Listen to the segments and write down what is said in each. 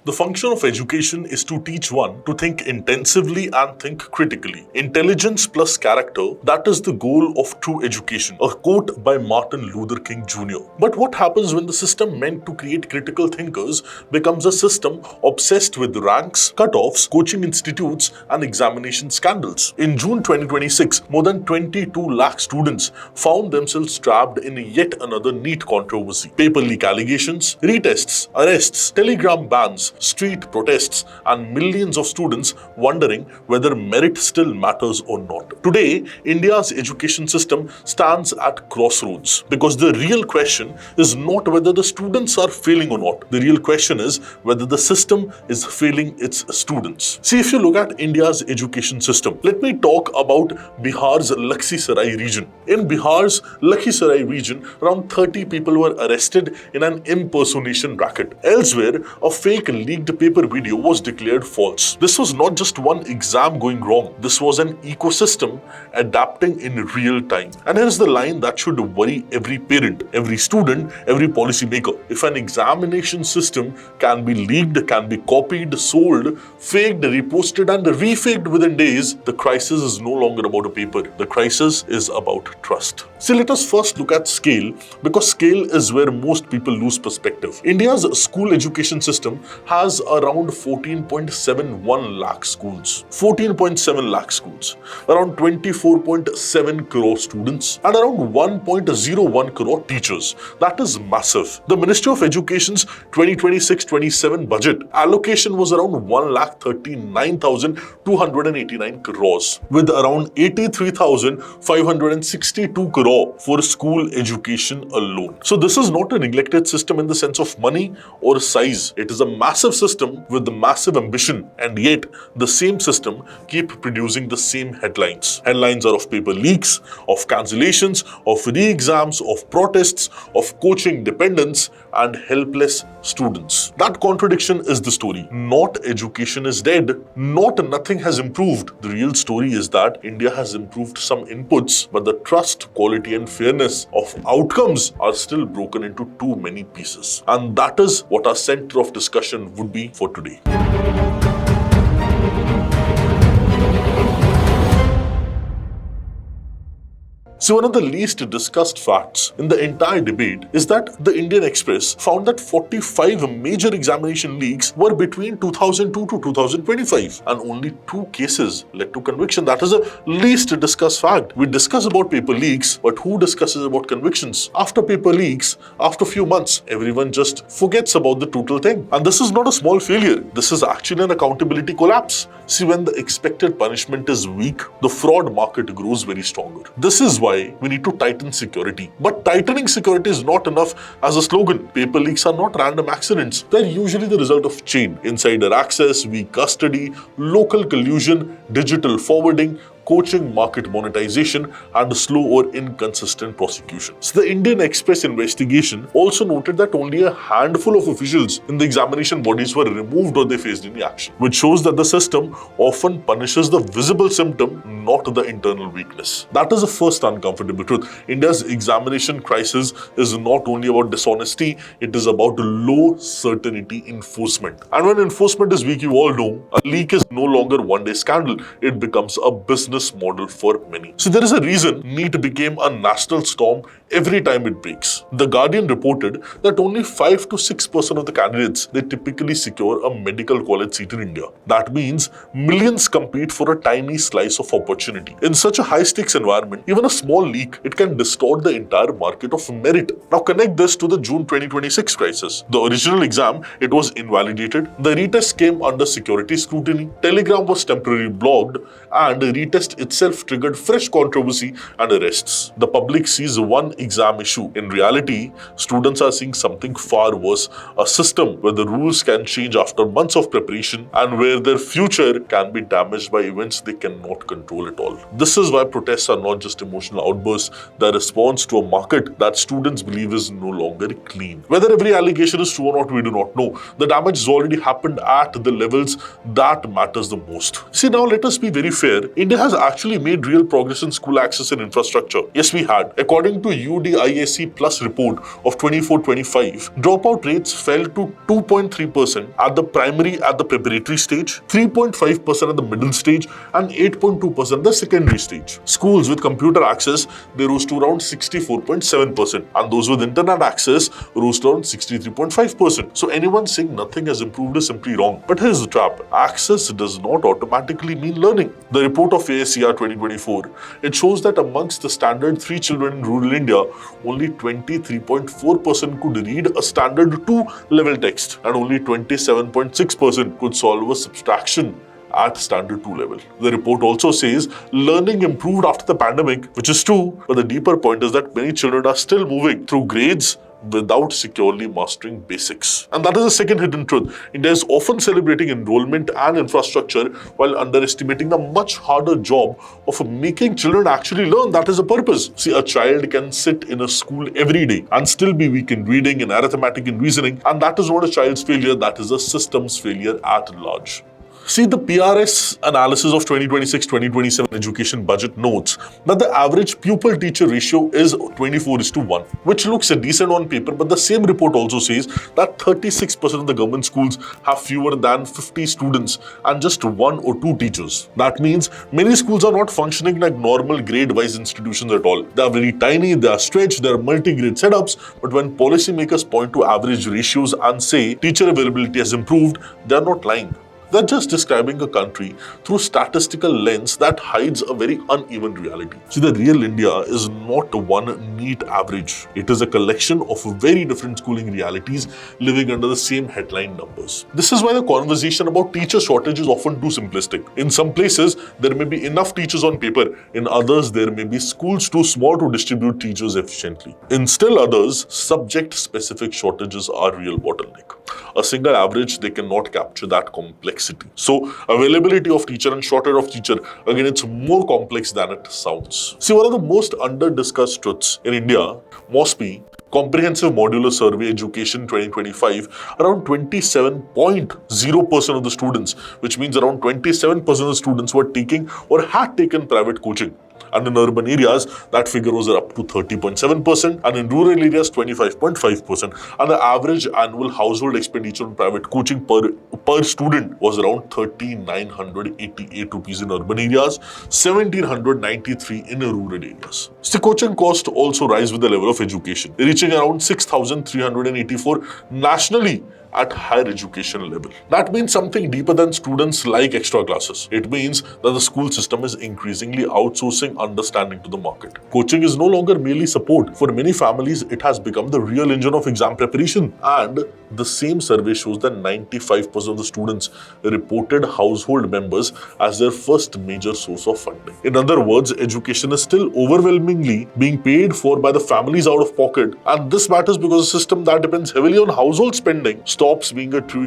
The function of education is to teach one to think intensively and think critically. Intelligence plus character, that is the goal of true education. A quote by Martin Luther King Jr. But what happens when the system meant to create critical thinkers becomes a system obsessed with ranks, cutoffs, coaching institutes, and examination scandals? In June 2026, more than 22 lakh students found themselves trapped in yet another NEET controversy. Paper leak allegations, retests, arrests, telegram bans, street protests, and millions of students wondering whether merit still matters or not. Today, India's education system stands at crossroads because the real question is not whether the students are failing or not. The real question is whether the system is failing its students. See, if you look at India's education system, let me talk about Bihar's Lakhisarai region. In Bihar's Lakhisarai region, around 30 people were arrested in an impersonation racket. Elsewhere, a fake leaked paper video was declared false. This was not just one exam going wrong. This was an ecosystem adapting in real time. And here's the line that should worry every parent, every student, every policymaker. If an examination system can be leaked, can be copied, sold, faked, reposted, and refaked within days, the crisis is no longer about a paper. The crisis is about trust. See, let us first look at scale, because scale is where most people lose perspective. India's school education system has around 14.71 lakh schools. 14.7 lakh schools, around 24.7 crore students, and around 1.01 crore teachers. That is massive. The Ministry of Education's 2026-27 budget allocation was around 1,39,289 crores, with around 83,562 crore for school education alone. So this is not a neglected system in the sense of money or size. It is a massive system with the massive ambition, and yet the same system keep producing the same headlines. Headlines are of paper leaks, of cancellations, of re-exams, of protests, of coaching dependence, and helpless students. That contradiction is the story. Not education is dead, not nothing has improved. The real story is that India has improved some inputs, but the trust, quality, and fairness of outcomes are still broken into too many pieces. And that is what our center of discussion would be for today. So one of the least discussed facts in the entire debate is that the Indian Express found that 45 major examination leaks were between 2002 to 2025, and only 2 cases led to conviction. That is the least discussed fact. We discuss about paper leaks, but who discusses about convictions? After paper leaks, after a few months, everyone just forgets about the total thing. And this is not a small failure. This is actually an accountability collapse. See, when the expected punishment is weak, the fraud market grows very stronger. This is why we need to tighten security. But tightening security is not enough as a slogan. Paper leaks are not random accidents. They're usually the result of chain. Insider access, weak custody, local collusion, digital forwarding, coaching, market monetization, and slow or inconsistent prosecution. So the Indian Express investigation also noted that only a handful of officials in the examination bodies were removed or they faced any action, which shows that the system often punishes the visible symptom, not the internal weakness. That is the first uncomfortable truth. India's examination crisis is not only about dishonesty, it is about low certainty enforcement. And when enforcement is weak, you all know, a leak is no longer one-day scandal. It becomes a business model for many. So there is a reason NEET became a national storm every time it breaks. The Guardian reported that only 5 to 6% of the candidates, they typically secure a medical college seat in India. That means millions compete for a tiny slice of opportunity. In such a high-stakes environment, even a small leak, it can distort the entire market of merit. Now connect this to the June 2026 crisis. The original exam, it was invalidated. The retest came under security scrutiny. Telegram was temporarily blocked, and the retest itself triggered fresh controversy and arrests. The public sees one exam issue. In reality, students are seeing something far worse, a system where the rules can change after months of preparation and where their future can be damaged by events they cannot control at all. This is why protests are not just emotional outbursts, they're a response to a market that students believe is no longer clean. Whether every allegation is true or not, we do not know. The damage has already happened at the levels that matters the most. See, now let us be very fair. India has has actually made real progress in school access and infrastructure? Yes, we had. According to UDISE Plus report of 24-25, dropout rates fell to 2.3% at the preparatory stage, 3.5% at the middle stage, and 8.2% at the secondary stage. Schools with computer access, they rose to around 64.7%, and those with internet access rose to around 63.5%. So anyone saying nothing has improved is simply wrong. But here's the trap. Access does not automatically mean learning. The report of ASER 2024, it shows that amongst the standard 3 children in rural India, only 23.4% could read a standard 2 level text, and only 27.6% could solve a subtraction at standard 2 level. The report also says learning improved after the pandemic, which is true, but the deeper point is that many children are still moving through grades without securely mastering basics. And that is the second hidden truth. India is often celebrating enrollment and infrastructure while underestimating the much harder job of making children actually learn. That is the purpose. See, a child can sit in a school every day and still be weak in reading, in arithmetic, in reasoning, and that is not a child's failure, that is a system's failure at large. See, the PRS analysis of 2026-2027 education budget notes that the average pupil-teacher ratio is 24:1, which looks decent on paper, but the same report also says that 36% of the government schools have fewer than 50 students and just 1 or 2 teachers. That means many schools are not functioning like normal grade-wise institutions at all. They are very tiny, they are stretched, they are multi-grade setups, but when policymakers point to average ratios and say teacher availability has improved, they are not lying. They're just describing a country through statistical lens that hides a very uneven reality. See, the real India is not one neat average. It is a collection of very different schooling realities living under the same headline numbers. This is why the conversation about teacher shortage is often too simplistic. In some places, there may be enough teachers on paper. In others, there may be schools too small to distribute teachers efficiently. In still others, subject-specific shortages are real bottleneck. A single average, they cannot capture that complexity. So, availability of teacher and shortage of teacher, again, it's more complex than it sounds. See, one of the most under-discussed truths in India must be Comprehensive Modular Survey Education 2025, around 27.0% of the students, which means around 27% of the students were taking or had taken private coaching. And in urban areas, that figure was up to 30.7%, and in rural areas, 25.5%. And the average annual household expenditure on private coaching per student was around 3,988 rupees in urban areas, 1,793 in rural areas. The coaching cost also rise with the level of education, reaching around 6,384 nationally at higher education level. That means something deeper than students like extra classes. It means that the school system is increasingly outsourcing understanding to the market. Coaching is no longer merely support. For many families, it has become the real engine of exam preparation. And the same survey shows that 95% of the students reported household members as their first major source of funding. In other words, education is still overwhelmingly being paid for by the families out of pocket. And this matters because a system that depends heavily on household spending stops being a true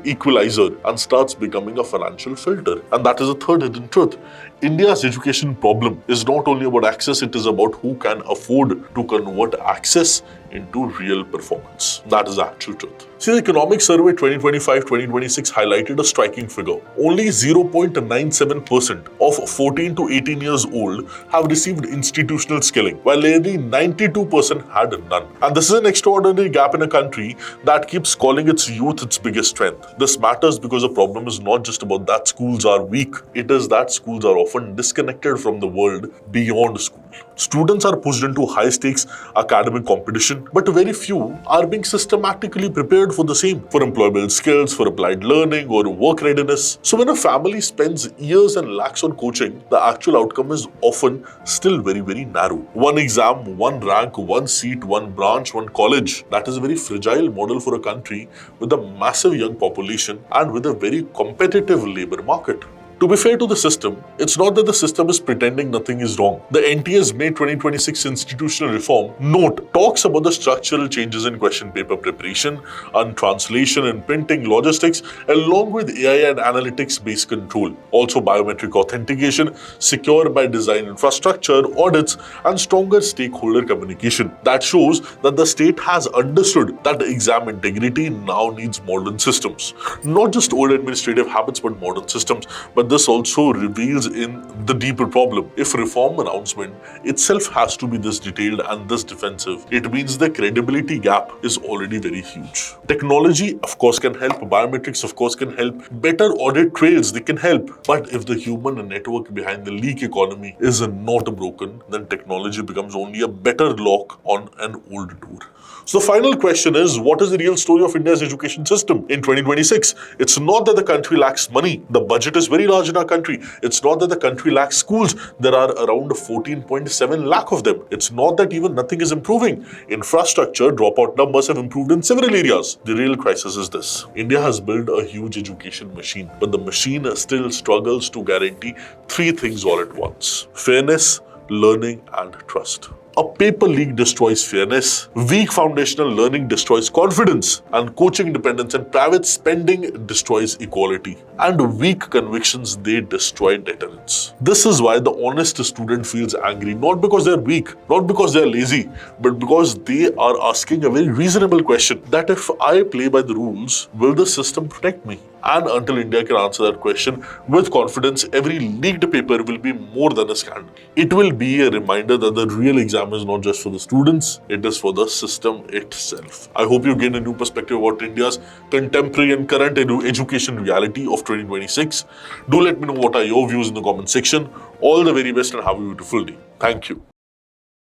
equalizer and starts becoming a financial filter. And that is a third hidden truth. India's education problem is not only about access, it is about who can afford to convert access into real performance. That is the actual truth. See, the Economic Survey 2025-2026 highlighted a striking figure. Only 0.97% of 14 to 18 years old have received institutional skilling, while nearly 92% had none. And this is an extraordinary gap in a country that keeps calling its youth its biggest strength. This matters because the problem is not just about that schools are weak, it is that schools are often disconnected from the world beyond school. Students are pushed into high-stakes academic competition, but very few are being systematically prepared for the same, for employable skills, for applied learning, or work readiness. So when a family spends years and lakhs on coaching, the actual outcome is often still very, very narrow. One exam, one rank, one seat, one branch, one college. That is a very fragile model for a country with a massive young population and with a very competitive labor market. To be fair to the system, it's not that the system is pretending nothing is wrong. The NTA's May 2026 institutional reform note talks about the structural changes in question paper preparation and translation and printing logistics, along with AI and analytics-based control. Also biometric authentication, secure by design infrastructure, audits, and stronger stakeholder communication. That shows that the state has understood that the exam integrity now needs modern systems. Not just old administrative habits, but modern systems. But this also reveals in the deeper problem. If reform announcement itself has to be this detailed and this defensive, it means the credibility gap is already very huge. Technology, of course, can help. Biometrics, of course, can help. Better audit trails, they can help. But if the human network behind the leak economy is not broken, then technology becomes only a better lock on an old door. So the final question is, what is the real story of India's education system in 2026? It's not that the country lacks money. The budget is very large in our country. It's not that the country lacks schools. There are around 14.7 lakh of them. It's not that even nothing is improving. Infrastructure, dropout numbers have improved in several areas. The real crisis is this. India has built a huge education machine, but the machine still struggles to guarantee three things all at once: fairness, learning, and trust. A paper leak destroys fairness, weak foundational learning destroys confidence, and coaching dependence and private spending destroys equality. And weak convictions, they destroy deterrence. This is why the honest student feels angry, not because they're weak, not because they're lazy, but because they are asking a very reasonable question, that if I play by the rules, will the system protect me? And until India can answer that question with confidence, every leaked paper will be more than a scandal. It will be a reminder that the real exam is not just for the students, it is for the system itself. I hope you gain a new perspective about India's contemporary and current education reality of 2026. Do let me know what are your views in the comment section. All the very best and have a beautiful day. Thank you.